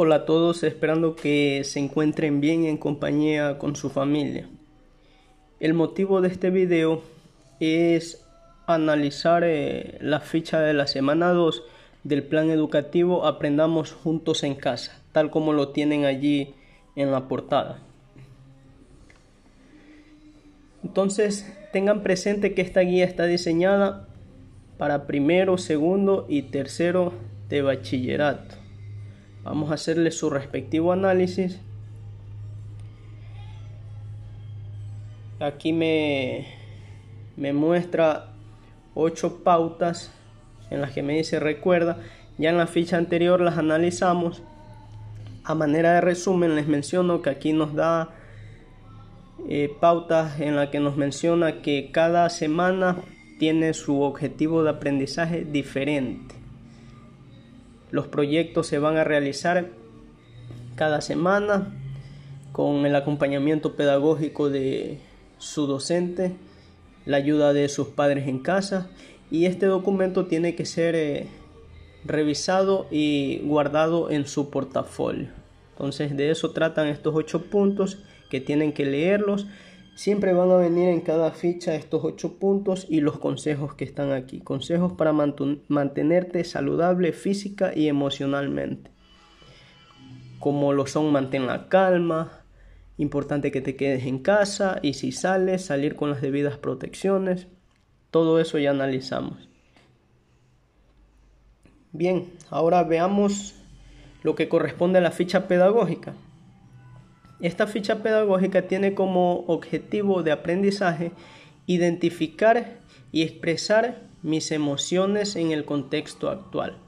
Hola a todos, esperando que se encuentren bien en compañía con su familia. El motivo de este video es analizar la ficha de la semana 2 del plan educativo Aprendamos Juntos en Casa, tal como lo tienen allí en la portada. Entonces, tengan presente que esta guía está diseñada para primero, segundo y tercero de bachillerato. Vamos a hacerle su respectivo análisis. Aquí me muestra 8 pautas en las que me dice recuerda. Ya en la ficha anterior las analizamos. A manera de resumen les menciono que aquí nos da pautas en las que nos menciona que cada semana tiene su objetivo de aprendizaje diferente. Los proyectos se van a realizar cada semana con el acompañamiento pedagógico de su docente, la ayuda de sus padres en casa, y este documento tiene que ser revisado y guardado en su portafolio. Entonces de eso tratan estos 8 puntos que tienen que leerlos. Siempre van a venir en cada ficha estos 8 puntos y los consejos que están aquí. Consejos para mantenerte saludable física y emocionalmente. Como lo son mantén la calma, importante que te quedes en casa y si sales, salir con las debidas protecciones. Todo eso ya analizamos. Bien, ahora veamos lo que corresponde a la ficha pedagógica. Esta ficha pedagógica tiene como objetivo de aprendizaje identificar y expresar mis emociones en el contexto actual.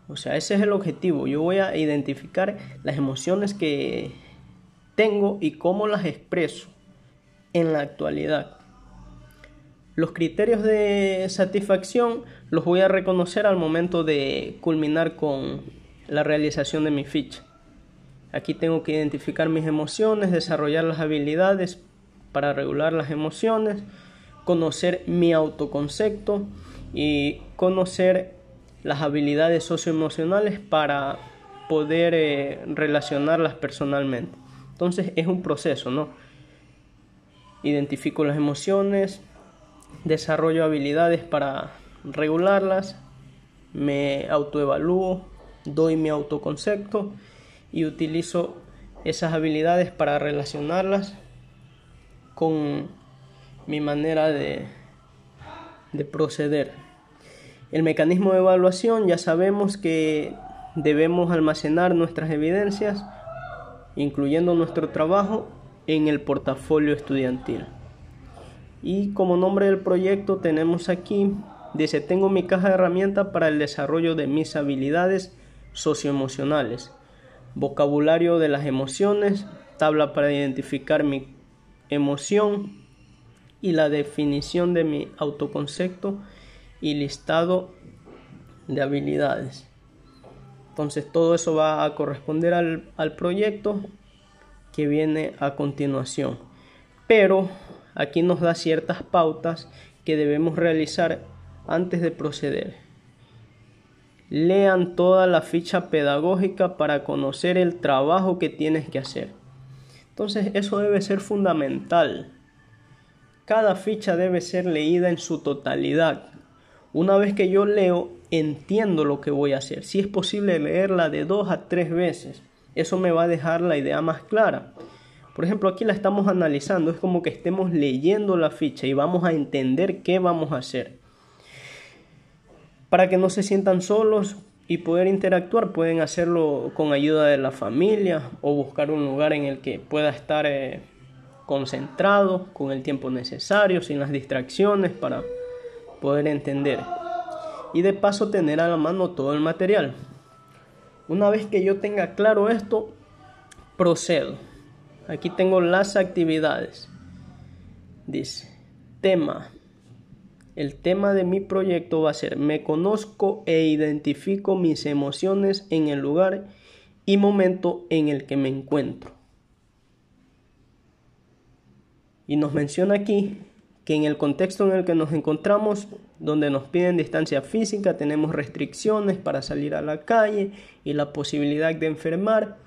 O sea, ese es el objetivo. Yo voy a identificar las emociones que tengo y cómo las expreso en la actualidad. Los criterios de satisfacción los voy a reconocer al momento de culminar con la realización de mi ficha. Aquí tengo que identificar mis emociones, desarrollar las habilidades para regular las emociones, conocer mi autoconcepto y conocer las habilidades socioemocionales para poder relacionarlas personalmente. Entonces es un proceso, ¿no? Identifico las emociones, desarrollo habilidades para regularlas, me autoevalúo, doy mi autoconcepto y utilizo esas habilidades para relacionarlas con mi manera de proceder. El mecanismo de evaluación, ya sabemos que debemos almacenar nuestras evidencias, incluyendo nuestro trabajo, en el portafolio estudiantil. Y como nombre del proyecto tenemos aquí, dice, tengo mi caja de herramientas para el desarrollo de mis habilidades socioemocionales. Vocabulario de las emociones, tabla para identificar mi emoción y la definición de mi autoconcepto y listado de habilidades. Entonces todo eso va a corresponder al proyecto que viene a continuación. Pero aquí nos da ciertas pautas que debemos realizar antes de proceder. Lean toda la ficha pedagógica para conocer el trabajo que tienes que hacer. Entonces eso debe ser fundamental. Cada ficha debe ser leída en su totalidad. Una vez que yo leo, entiendo lo que voy a hacer. Si es posible leerla de 2 a 3 veces. Eso me va a dejar la idea más clara. Por ejemplo, aquí la estamos analizando. Es como que estemos leyendo la ficha y vamos a entender qué vamos a hacer. Para que no se sientan solos y poder interactuar, pueden hacerlo con ayuda de la familia o buscar un lugar en el que pueda estar concentrado con el tiempo necesario, sin las distracciones, para poder entender. Y de paso tener a la mano todo el material. Una vez que yo tenga claro esto, procedo. Aquí tengo las actividades. Dice, tema. El tema de mi proyecto va a ser: me conozco e identifico mis emociones en el lugar y momento en el que me encuentro. Y nos menciona aquí que en el contexto en el que nos encontramos, donde nos piden distancia física, tenemos restricciones para salir a la calle y la posibilidad de enfermar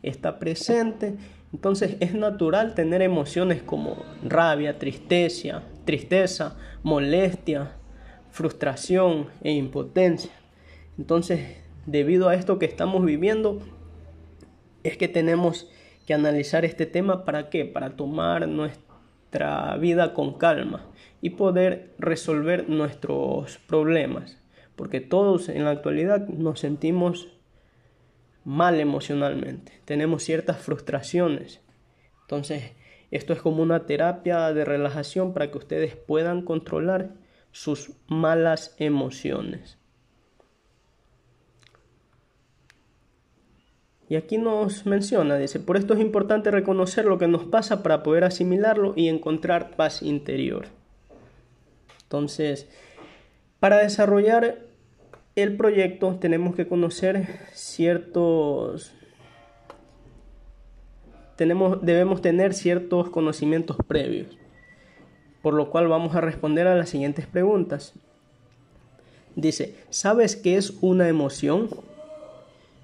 está presente. Entonces es natural tener emociones como rabia, tristeza, molestia, frustración e impotencia. Entonces, debido a esto que estamos viviendo, es que tenemos que analizar este tema. ¿Para qué? Para tomar nuestra vida con calma y poder resolver nuestros problemas, porque todos en la actualidad nos sentimos mal emocionalmente, tenemos ciertas frustraciones. Entonces esto es como una terapia de relajación para que ustedes puedan controlar sus malas emociones. Y aquí nos menciona, dice, por esto es importante reconocer lo que nos pasa para poder asimilarlo y encontrar paz interior. Entonces, para desarrollar el proyecto tenemos que conocer debemos tener ciertos conocimientos previos, por lo cual vamos a responder a las siguientes preguntas. Dice, ¿sabes qué es una emoción?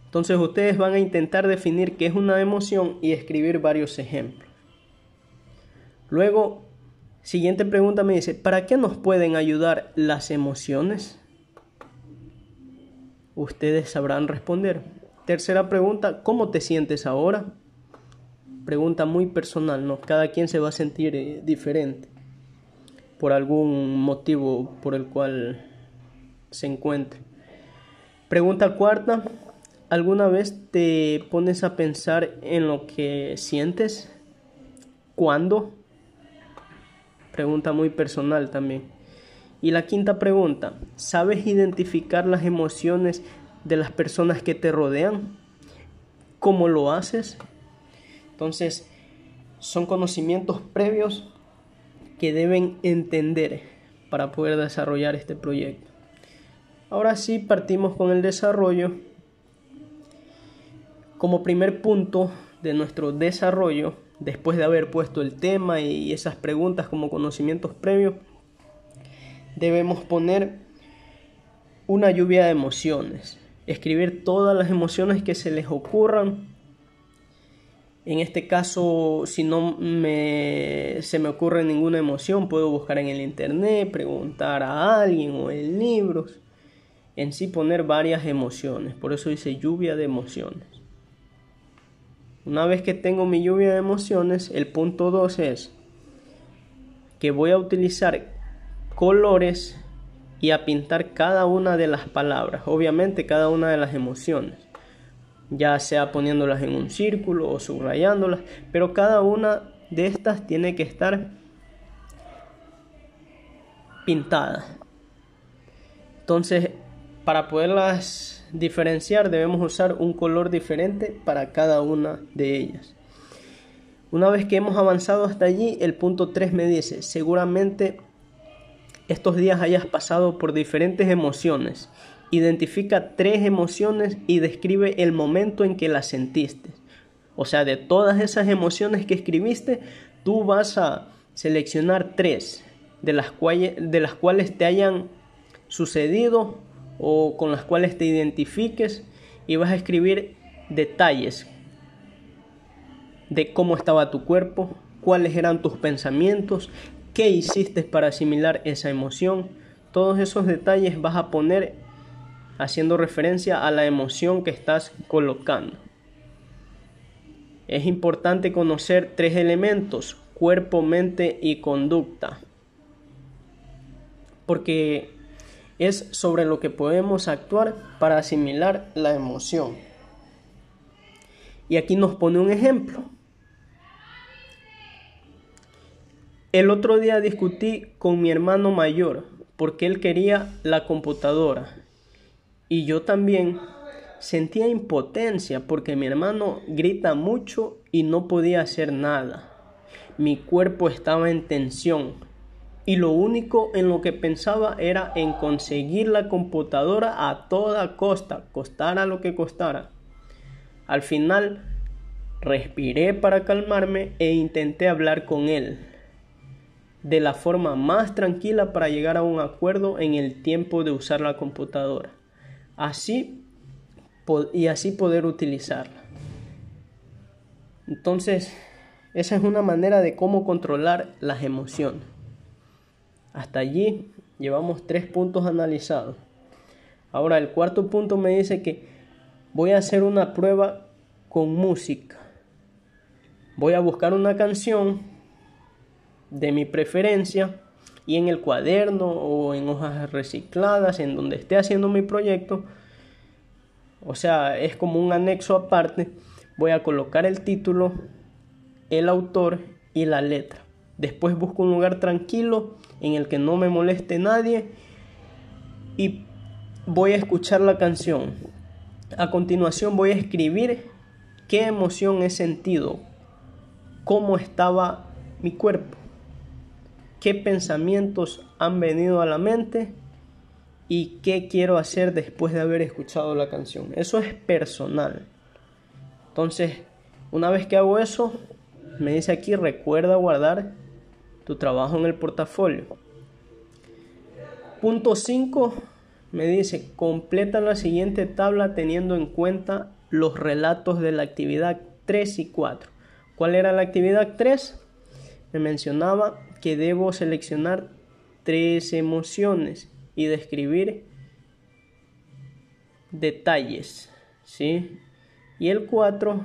Entonces ustedes van a intentar definir qué es una emoción y escribir varios ejemplos. Luego, siguiente pregunta me dice, ¿para qué nos pueden ayudar las emociones? Ustedes sabrán responder. Tercera pregunta, ¿cómo te sientes ahora? Pregunta muy personal, ¿no? Cada quien se va a sentir diferente por algún motivo por el cual se encuentre. Pregunta cuarta, ¿alguna vez te pones a pensar en lo que sientes? ¿Cuándo? Pregunta muy personal también. Y la quinta pregunta, ¿sabes identificar las emociones de las personas que te rodean? ¿Cómo lo haces? Entonces, son conocimientos previos que deben entender para poder desarrollar este proyecto. Ahora sí, partimos con el desarrollo. Como primer punto de nuestro desarrollo, después de haber puesto el tema y esas preguntas como conocimientos previos, debemos poner una lluvia de emociones, escribir todas las emociones que se les ocurran. En este caso, si no se me ocurre ninguna emoción, puedo buscar en el internet, preguntar a alguien o en libros. En sí poner varias emociones, por eso dice lluvia de emociones. Una vez que tengo mi lluvia de emociones, el punto 2 es que voy a utilizar colores y a pintar cada una de las palabras, obviamente cada una de las emociones, ya sea poniéndolas en un círculo o subrayándolas, pero cada una de estas tiene que estar pintada. Entonces, para poderlas diferenciar debemos usar un color diferente para cada una de ellas. Una vez que hemos avanzado hasta allí, el punto 3 me dice, seguramente estos días hayas pasado por diferentes emociones. Identifica 3 emociones y describe el momento en que las sentiste. O sea, de todas esas emociones que escribiste, tú vas a seleccionar 3 de las cuales te hayan sucedido o con las cuales te identifiques, y vas a escribir detalles de cómo estaba tu cuerpo, cuáles eran tus pensamientos, qué hiciste para asimilar esa emoción. Todos esos detalles vas a poner haciendo referencia a la emoción que estás colocando. Es importante conocer 3 elementos: cuerpo, mente y conducta, porque es sobre lo que podemos actuar para asimilar la emoción. Y aquí nos pone un ejemplo. El otro día discutí con mi hermano mayor porque él quería la computadora. Y yo también sentía impotencia porque mi hermano grita mucho y no podía hacer nada. Mi cuerpo estaba en tensión. Y lo único en lo que pensaba era en conseguir la computadora a toda costa, costara lo que costara. Al final, respiré para calmarme e intenté hablar con él. de la forma más tranquila para llegar a un acuerdo en el tiempo de usar la computadora. Así poder utilizarla. Entonces, esa es una manera de cómo controlar las emociones. Hasta allí llevamos 3 puntos analizados. Ahora el cuarto punto me dice que voy a hacer una prueba con música. Voy a buscar una canción de mi preferencia y en el cuaderno o en hojas recicladas, en donde esté haciendo mi proyecto, o sea, es como un anexo aparte, voy a colocar el título, el autor y la letra. Después busco un lugar tranquilo en el que no me moleste nadie y voy a escuchar la canción. A continuación voy a escribir qué emoción he sentido, cómo estaba mi cuerpo, qué pensamientos han venido a la mente y qué quiero hacer después de haber escuchado la canción. Eso es personal. Entonces, una vez que hago eso, me dice aquí, recuerda guardar tu trabajo en el portafolio. Punto 5 me dice, completa la siguiente tabla teniendo en cuenta los relatos de la actividad 3 y 4. ¿Cuál era la actividad 3? Me mencionaba que debo seleccionar 3 emociones y describir detalles, ¿sí? Y el 4,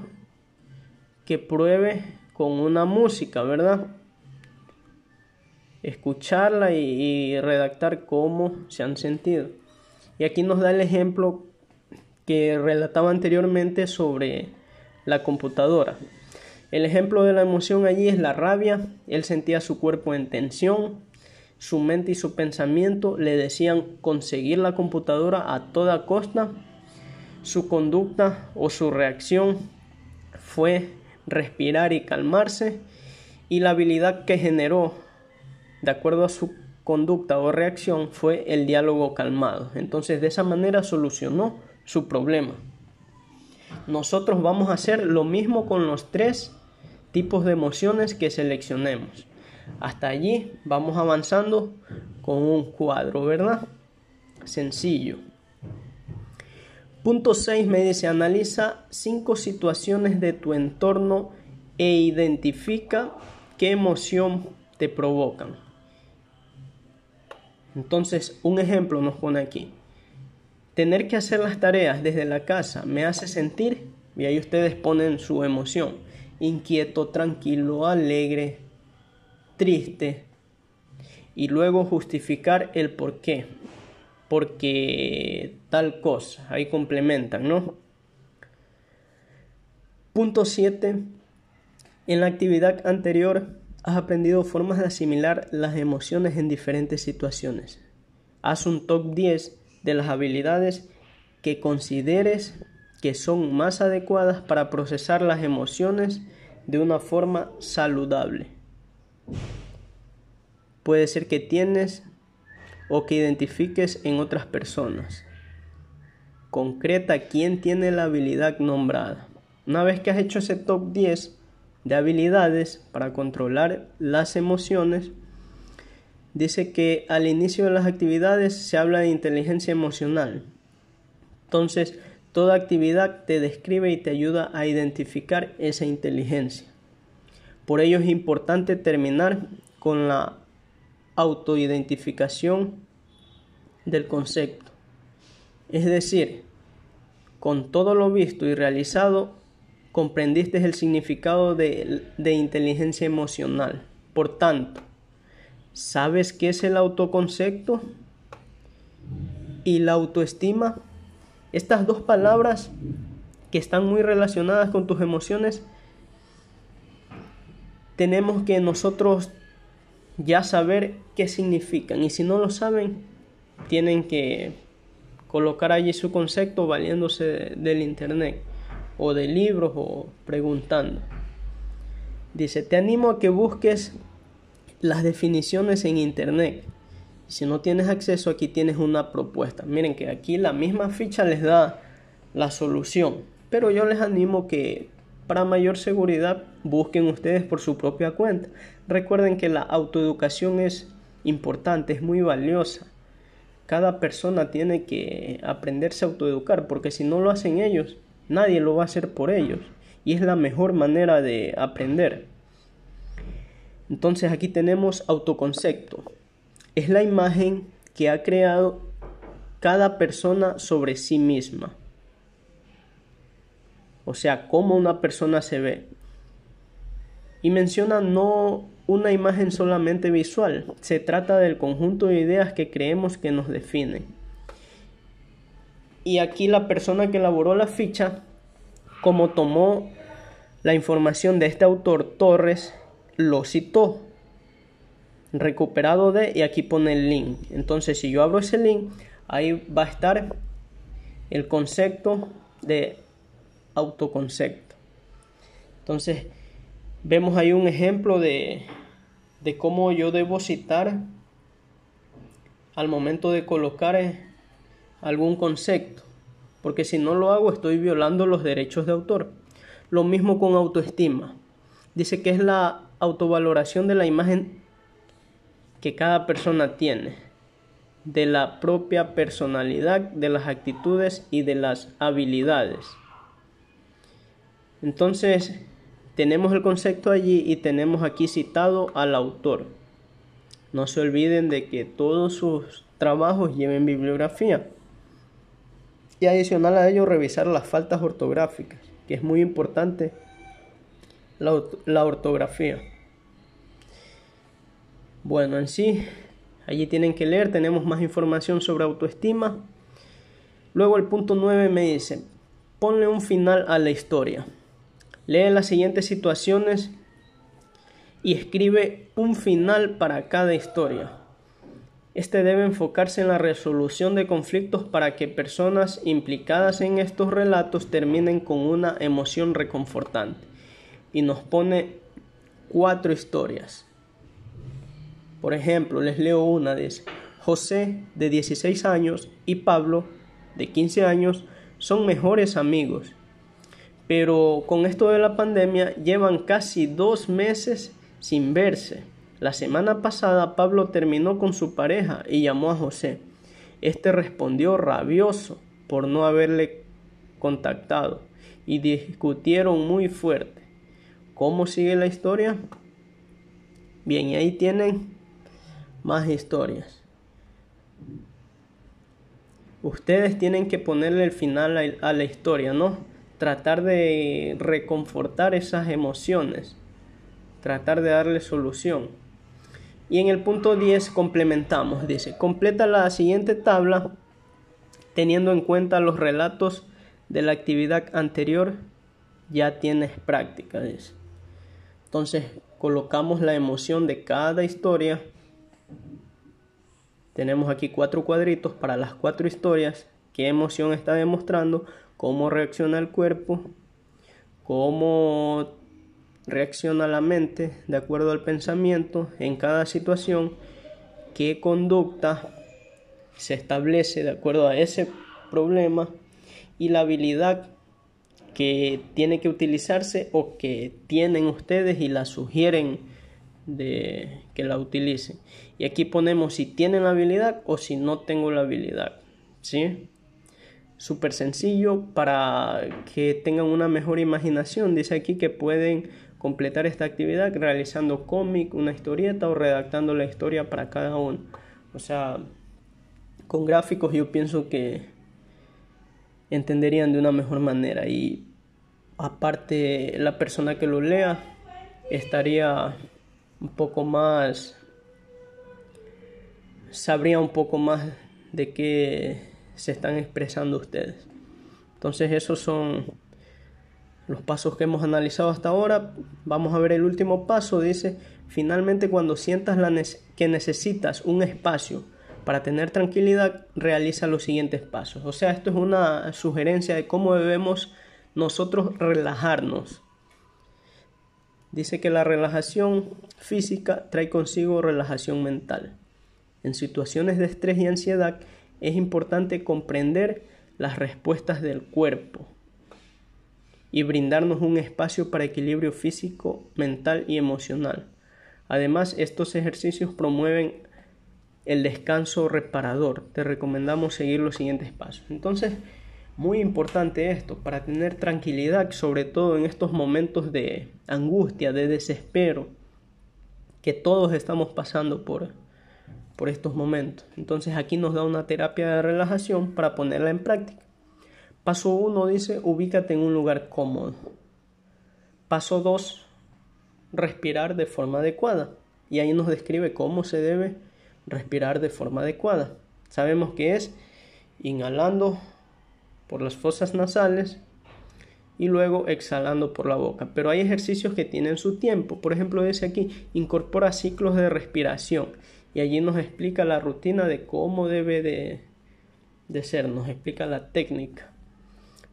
que pruebe con una música, ¿verdad? Escucharla y redactar cómo se han sentido. Y aquí nos da el ejemplo que relataba anteriormente sobre la computadora. El ejemplo de la emoción allí es la rabia. Él sentía su cuerpo en tensión, su mente y su pensamiento le decían conseguir la computadora a toda costa. Su conducta o su reacción fue respirar y calmarse, y la habilidad que generó de acuerdo a su conducta o reacción fue el diálogo calmado. Entonces de esa manera solucionó su problema. Nosotros vamos a hacer lo mismo con los 3 tipos de emociones que seleccionemos. Hasta allí vamos avanzando con un cuadro, ¿verdad? Sencillo. Punto 6 me dice, analiza 5 situaciones de tu entorno e identifica qué emoción te provocan. Entonces, un ejemplo nos pone aquí. Tener que hacer las tareas desde la casa me hace sentir, y ahí ustedes ponen su emoción, inquieto, tranquilo, alegre, triste, y luego justificar el por qué. Porque tal cosa, ahí complementan, ¿no? Punto 7. En la actividad anterior has aprendido formas de asimilar las emociones en diferentes situaciones. Haz un top 10 de las habilidades que consideres que son más adecuadas para procesar las emociones de una forma saludable. Puede ser que tienes o que identifiques en otras personas. Concreta quién tiene la habilidad nombrada. Una vez que has hecho ese top 10 de habilidades para controlar las emociones, dice que al inicio de las actividades se habla de inteligencia emocional. Entonces, toda actividad te describe y te ayuda a identificar esa inteligencia. Por ello es importante terminar con la autoidentificación del concepto. Es decir, con todo lo visto y realizado, comprendiste el significado de inteligencia emocional. Por tanto, ¿sabes qué es el autoconcepto y la autoestima? Estas 2 palabras que están muy relacionadas con tus emociones, tenemos que nosotros ya saber qué significan, y si no lo saben, tienen que colocar allí su concepto valiéndose del internet o de libros o preguntando. Dice, te animo a que busques las definiciones en internet. Si no tienes acceso, aquí tienes una propuesta. Miren que aquí la misma ficha les da la solución, pero yo les animo que Para mayor seguridad, busquen ustedes por su propia cuenta. Recuerden que la autoeducación es importante, es muy valiosa. Cada persona tiene que aprenderse a autoeducar, porque si no lo hacen ellos, nadie lo va a hacer por ellos. Y es la mejor manera de aprender. Entonces aquí tenemos autoconcepto. Es la imagen que ha creado cada persona sobre sí misma. O sea, cómo una persona se ve. Y menciona no una imagen solamente visual. Se trata del conjunto de ideas que creemos que nos definen. Y aquí la persona que elaboró la ficha, como tomó la información de este autor Torres, lo citó. Recuperado de, y aquí pone el link. Entonces si yo abro ese link, ahí va a estar el concepto de autoconcepto. Entonces vemos ahí un ejemplo de cómo yo debo citar al momento de colocar algún concepto, porque si no lo hago estoy violando los derechos de autor. Lo mismo con autoestima. Dice que es la autovaloración de la imagen que cada persona tiene, de la propia personalidad, de las actitudes y de las habilidades. Entonces tenemos el concepto allí y tenemos aquí citado al autor. No se olviden de que todos sus trabajos lleven bibliografía. Y adicional a ello, revisar las faltas ortográficas, que es muy importante la ortografía. Bueno, en sí, allí tienen que leer, tenemos más información sobre autoestima. Luego el punto 9 me dice, ponle un final a la historia. Lee las siguientes situaciones y escribe un final para cada historia. Este debe enfocarse en la resolución de conflictos para que personas implicadas en estos relatos terminen con una emoción reconfortante. Y nos pone 4 historias. Por ejemplo, les leo una, dice, José, de 16 años, y Pablo, de 15 años, son mejores amigos. Pero con esto de la pandemia llevan casi 2 meses sin verse. La semana pasada Pablo terminó con su pareja y llamó a José. Este respondió rabioso por no haberle contactado y discutieron muy fuerte. ¿Cómo sigue la historia? Bien, y ahí tienen más historias. Ustedes tienen que ponerle el final a la historia, ¿no? Tratar de reconfortar esas emociones, tratar de darle solución. Y en el punto 10 complementamos, dice, completa la siguiente tabla teniendo en cuenta los relatos de la actividad anterior, ya tienes práctica, dice. Entonces colocamos la emoción de cada historia. Tenemos aquí 4 cuadritos para las 4 historias. ¿Qué emoción está demostrando? Cómo reacciona el cuerpo, cómo reacciona la mente de acuerdo al pensamiento en cada situación, qué conducta se establece de acuerdo a ese problema y la habilidad que tiene que utilizarse o que tienen ustedes y la sugieren de que la utilicen. Y aquí ponemos si tienen la habilidad o si no tengo la habilidad, ¿sí? Súper sencillo para que tengan una mejor imaginación. Dice aquí que pueden completar esta actividad realizando cómic, una historieta o redactando la historia para cada uno. O sea, con gráficos yo pienso que entenderían de una mejor manera y aparte la persona que lo lea estaría un poco más, sabría un poco más de qué se están expresando ustedes. Entonces esos son los pasos que hemos analizado hasta ahora. Vamos a ver el último paso. Dice, finalmente cuando sientas que necesitas un espacio para tener tranquilidad, realiza los siguientes pasos. O sea, esto es una sugerencia de cómo debemos nosotros relajarnos. Dice que la relajación física trae consigo relajación mental. En situaciones de estrés y ansiedad es importante comprender las respuestas del cuerpo y brindarnos un espacio para equilibrio físico, mental y emocional. Además, estos ejercicios promueven el descanso reparador. Te recomendamos seguir los siguientes pasos. Entonces, muy importante esto, para tener tranquilidad, sobre todo en estos momentos de angustia, de desespero, que todos estamos pasando por estos momentos. Entonces aquí nos da una terapia de relajación para ponerla en práctica. Paso 1 dice, ubícate en un lugar cómodo. Paso 2, respirar de forma adecuada. Y ahí nos describe cómo se debe respirar de forma adecuada. Sabemos que es inhalando por las fosas nasales y luego exhalando por la boca. Pero hay ejercicios que tienen su tiempo. Por ejemplo, dice aquí, incorpora ciclos de respiración. Y allí nos explica la rutina de cómo debe de ser. Nos explica la técnica.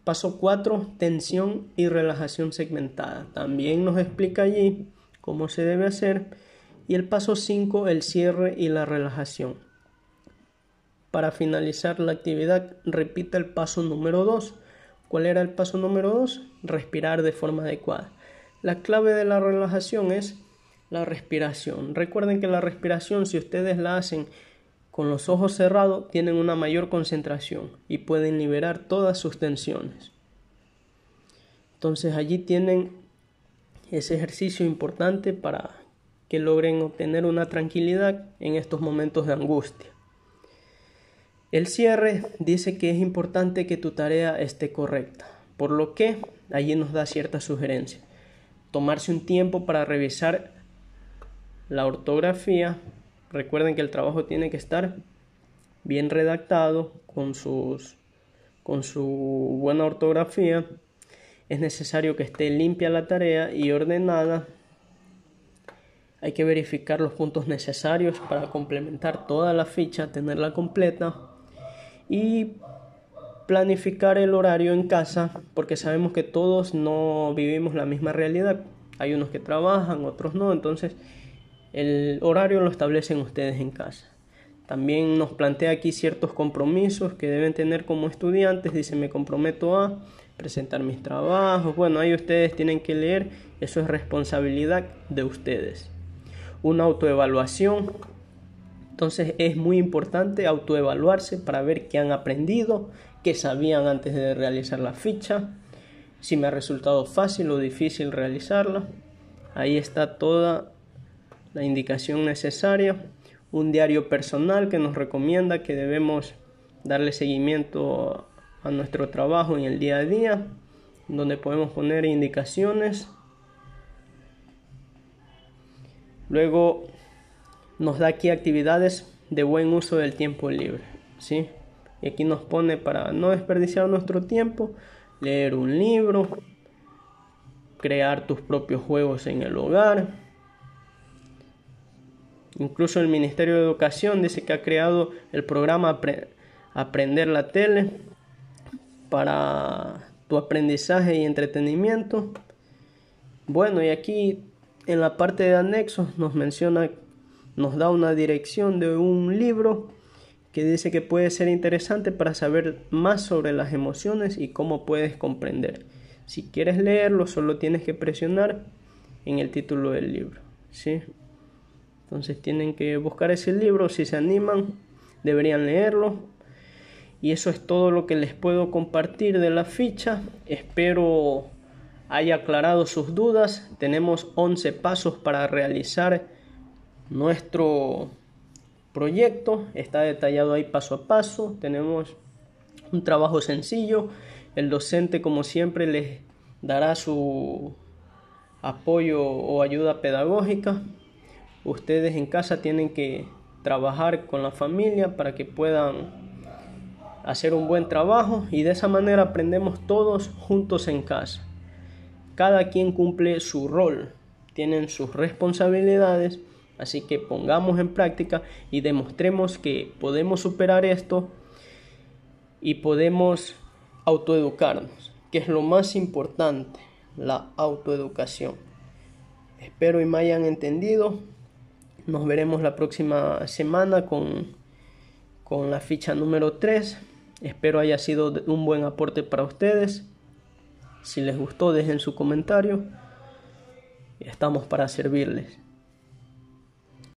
Paso 4, tensión y relajación segmentada. También nos explica allí cómo se debe hacer. Y el paso 5, el cierre y la relajación. Para finalizar la actividad, repita el paso número 2. ¿Cuál era el paso número 2? Respirar de forma adecuada. La clave de la relajación es la respiración. Recuerden que la respiración, si ustedes la hacen con los ojos cerrados, tienen una mayor concentración y pueden liberar todas sus tensiones. Entonces allí tienen ese ejercicio importante para que logren obtener una tranquilidad en estos momentos de angustia. El cierre dice que es importante que tu tarea esté correcta, por lo que allí nos da ciertas sugerencias. Tomarse un tiempo para revisar la ortografía. Recuerden que el trabajo tiene que estar bien redactado con su buena ortografía. Es necesario que esté limpia la tarea y ordenada. Hay que verificar los puntos necesarios para complementar toda la ficha, tenerla completa. Y planificar el horario en casa, porque sabemos que todos no vivimos la misma realidad. Hay unos que trabajan, otros no, entonces el horario lo establecen ustedes en casa. También nos plantea aquí ciertos compromisos que deben tener como estudiantes. Dice, me comprometo a presentar mis trabajos. Bueno, ahí ustedes tienen que leer, eso es responsabilidad de ustedes. Una autoevaluación. Entonces es muy importante autoevaluarse para ver qué han aprendido, qué sabían antes de realizar la ficha, si me ha resultado fácil o difícil realizarla. Ahí está toda la indicación necesaria. Un diario personal que nos recomienda que debemos darle seguimiento a nuestro trabajo en el día a día, donde podemos poner indicaciones. Luego nos da aquí actividades de buen uso del tiempo libre, ¿sí? Y aquí nos pone, para no desperdiciar nuestro tiempo, leer un libro, crear tus propios juegos en el hogar. Incluso el Ministerio de Educación dice que ha creado el programa Aprender la Tele para tu aprendizaje y entretenimiento. Bueno, y aquí en la parte de anexos nos da una dirección de un libro que dice que puede ser interesante para saber más sobre las emociones y cómo puedes comprender. Si quieres leerlo, solo tienes que presionar en el título del libro, ¿sí? Entonces tienen que buscar ese libro. Si se animan, deberían leerlo. Y eso es todo lo que les puedo compartir de la ficha. Espero haya aclarado sus dudas. Tenemos 11 pasos para realizar nuestro proyecto. Está detallado ahí paso a paso. Tenemos un trabajo sencillo. El docente, como siempre, les dará su apoyo o ayuda pedagógica. Ustedes en casa tienen que trabajar con la familia para que puedan hacer un buen trabajo, y de esa manera aprendemos todos juntos en casa. Cada quien cumple su rol, tienen sus responsabilidades, así que pongamos en práctica y demostremos que podemos superar esto y podemos autoeducarnos, que es lo más importante, la autoeducación. Espero y me hayan entendido. Nos veremos la próxima semana con la ficha número 3. Espero haya sido un buen aporte para ustedes. Si les gustó, dejen su comentario. Estamos para servirles.